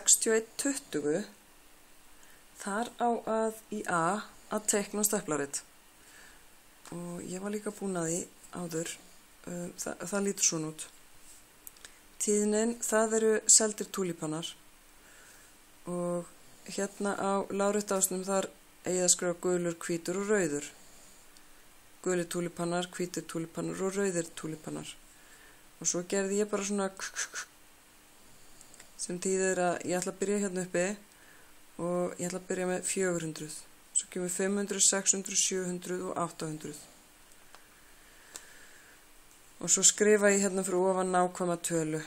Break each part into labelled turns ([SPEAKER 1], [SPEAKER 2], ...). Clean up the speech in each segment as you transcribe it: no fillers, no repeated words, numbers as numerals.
[SPEAKER 1] 6120 þar á í A að teikna stöplarit og ég var líka búin að því áður. Það lítur svona út. Tíðnin, það eru seldir túlípanar og hérna á láréttásnum þar eigi að skrifa gulur, hvítur og rauður. Gulir túlípanar, hvítir túlípanar og rauðir túlípanar. Og svo gerði ég bara svona sem þýðir að ég ætla að byrja hérna uppi og ég ætla að byrja með 400. Svo kemur 500, 600, 700 og 800. Og svo skrifa ég hérna fyrir ofan nákvæma tölu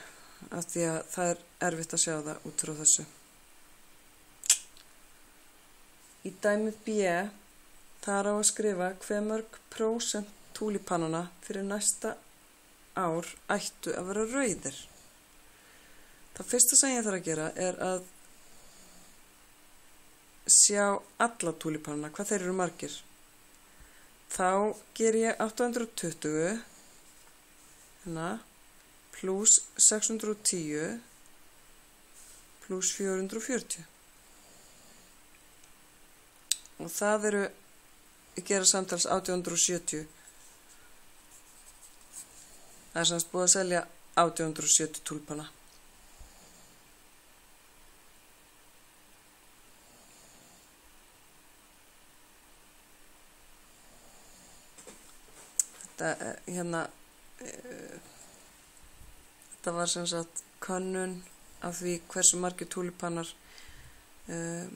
[SPEAKER 1] af því að það er erfitt að sjá það út frá þessu. Í dæmi B þar á að skrifa hve mörg prósent túlípanana fyrir næsta ár ættu að vera rauðir. Það fyrsta sem ég þarf að gera er að sjá alla túlípanana, hvað þeir eru margir. Þá ger ég 820 pluss 610 pluss 440. Og það eru, ég gera samtals 1870. Það er semst búið að selja 1870 túlípana. Þetta var sem sagt könnun af því hversu margir túlípanar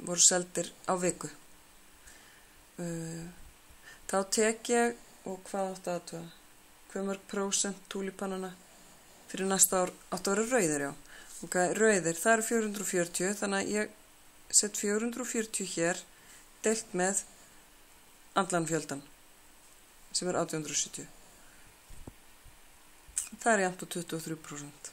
[SPEAKER 1] voru seldir á viku. Þá tek ég og hvað átti að hve mörg prósent túlípanana fyrir næsta ár áttu að vera rauðir, já. Ok, rauðir, það eru 440, þannig að ég set 440 hér deilt með allan fjöldan sem er 870. Það er jafnt á 23%.